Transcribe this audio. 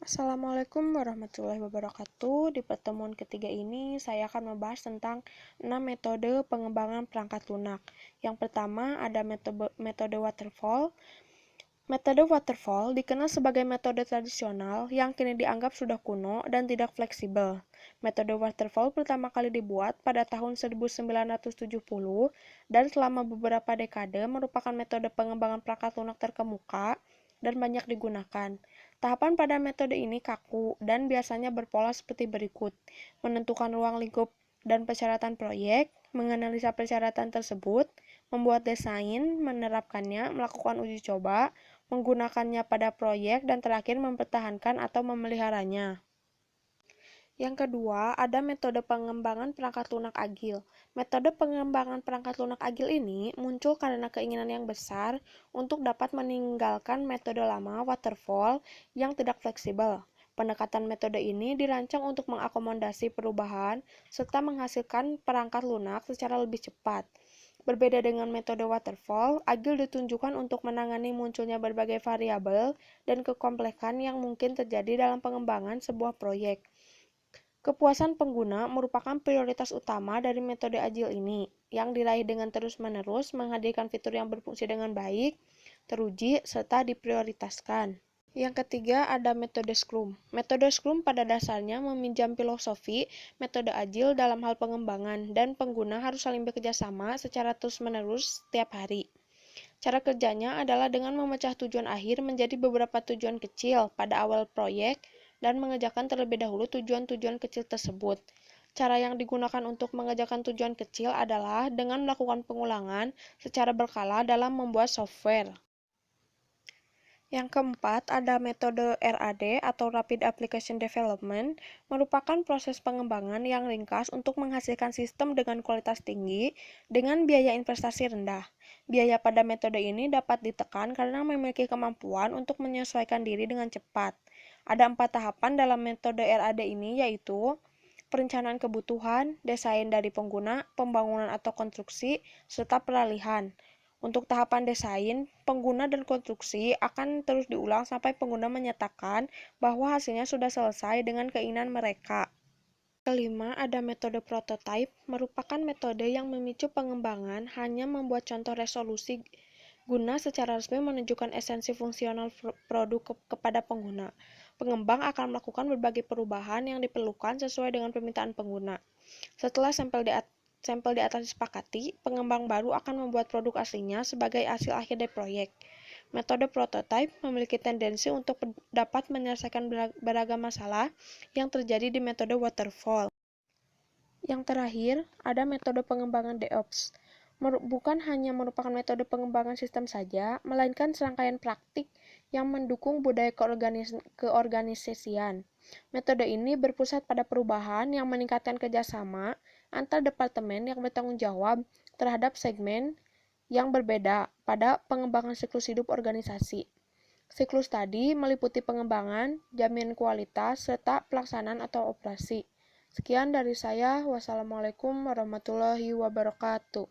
Assalamualaikum warahmatullahi wabarakatuh. Di pertemuan ketiga ini, saya akan membahas tentang 6 metode pengembangan perangkat lunak. Yang pertama, ada metode waterfall. Metode waterfall dikenal sebagai metode tradisional yang kini dianggap sudah kuno dan tidak fleksibel. Metode waterfall pertama kali dibuat pada tahun 1970 dan selama beberapa dekade merupakan metode pengembangan perangkat lunak terkemuka dan banyak digunakan. Tahapan pada metode ini kaku dan biasanya berpola seperti berikut: menentukan ruang lingkup dan persyaratan proyek, menganalisa persyaratan tersebut, membuat desain, menerapkannya, melakukan uji coba, menggunakannya pada proyek, dan terakhir mempertahankan atau memeliharanya. Yang kedua, ada metode pengembangan perangkat lunak agil. Metode pengembangan perangkat lunak agil ini muncul karena keinginan yang besar untuk dapat meninggalkan metode lama waterfall yang tidak fleksibel. Pendekatan metode ini dirancang untuk mengakomodasi perubahan serta menghasilkan perangkat lunak secara lebih cepat. Berbeda dengan metode waterfall, agil ditunjukkan untuk menangani munculnya berbagai variabel dan kekomplekan yang mungkin terjadi dalam pengembangan sebuah proyek. Kepuasan pengguna merupakan prioritas utama dari metode agil ini, yang diraih dengan terus-menerus menghadirkan fitur yang berfungsi dengan baik, teruji, serta diprioritaskan. Yang ketiga, ada metode Scrum. Metode Scrum pada dasarnya meminjam filosofi metode agil dalam hal pengembangan, dan pengguna harus saling bekerja sama secara terus-menerus setiap hari. Cara kerjanya adalah dengan memecah tujuan akhir menjadi beberapa tujuan kecil pada awal proyek dan mengerjakan terlebih dahulu tujuan-tujuan kecil tersebut. Cara yang digunakan untuk mengerjakan tujuan kecil adalah dengan melakukan pengulangan secara berkala dalam membuat software. Yang keempat, ada metode RAD atau Rapid Application Development, merupakan proses pengembangan yang ringkas untuk menghasilkan sistem dengan kualitas tinggi dengan biaya investasi rendah. Biaya pada metode ini dapat ditekan karena memiliki kemampuan untuk menyesuaikan diri dengan cepat. Ada 4 tahapan dalam metode RAD ini, yaitu perencanaan kebutuhan, desain dari pengguna, pembangunan atau konstruksi, serta peralihan. Untuk tahapan desain, pengguna dan konstruksi akan terus diulang sampai pengguna menyatakan bahwa hasilnya sudah selesai dengan keinginan mereka. Kelima, ada metode prototype, merupakan metode yang memicu pengembangan hanya membuat contoh resolusi guna secara resmi menunjukkan esensi fungsional produk kepada pengguna. Pengembang akan melakukan berbagai perubahan yang diperlukan sesuai dengan permintaan pengguna. Setelah sampel di atas disepakati, pengembang baru akan membuat produk aslinya sebagai hasil akhir dari proyek. Metode prototype memiliki tendensi untuk dapat menyelesaikan beragam masalah yang terjadi di metode waterfall. Yang terakhir, ada metode pengembangan DevOps. Bukan hanya merupakan metode pengembangan sistem saja, melainkan serangkaian praktik yang mendukung budaya keorganisasian. Metode ini berpusat pada perubahan yang meningkatkan kerjasama antar departemen yang bertanggung jawab terhadap segmen yang berbeda pada pengembangan siklus hidup organisasi. Siklus tadi meliputi pengembangan, jaminan kualitas, serta pelaksanaan atau operasi. Sekian dari saya. Wassalamualaikum warahmatullahi wabarakatuh.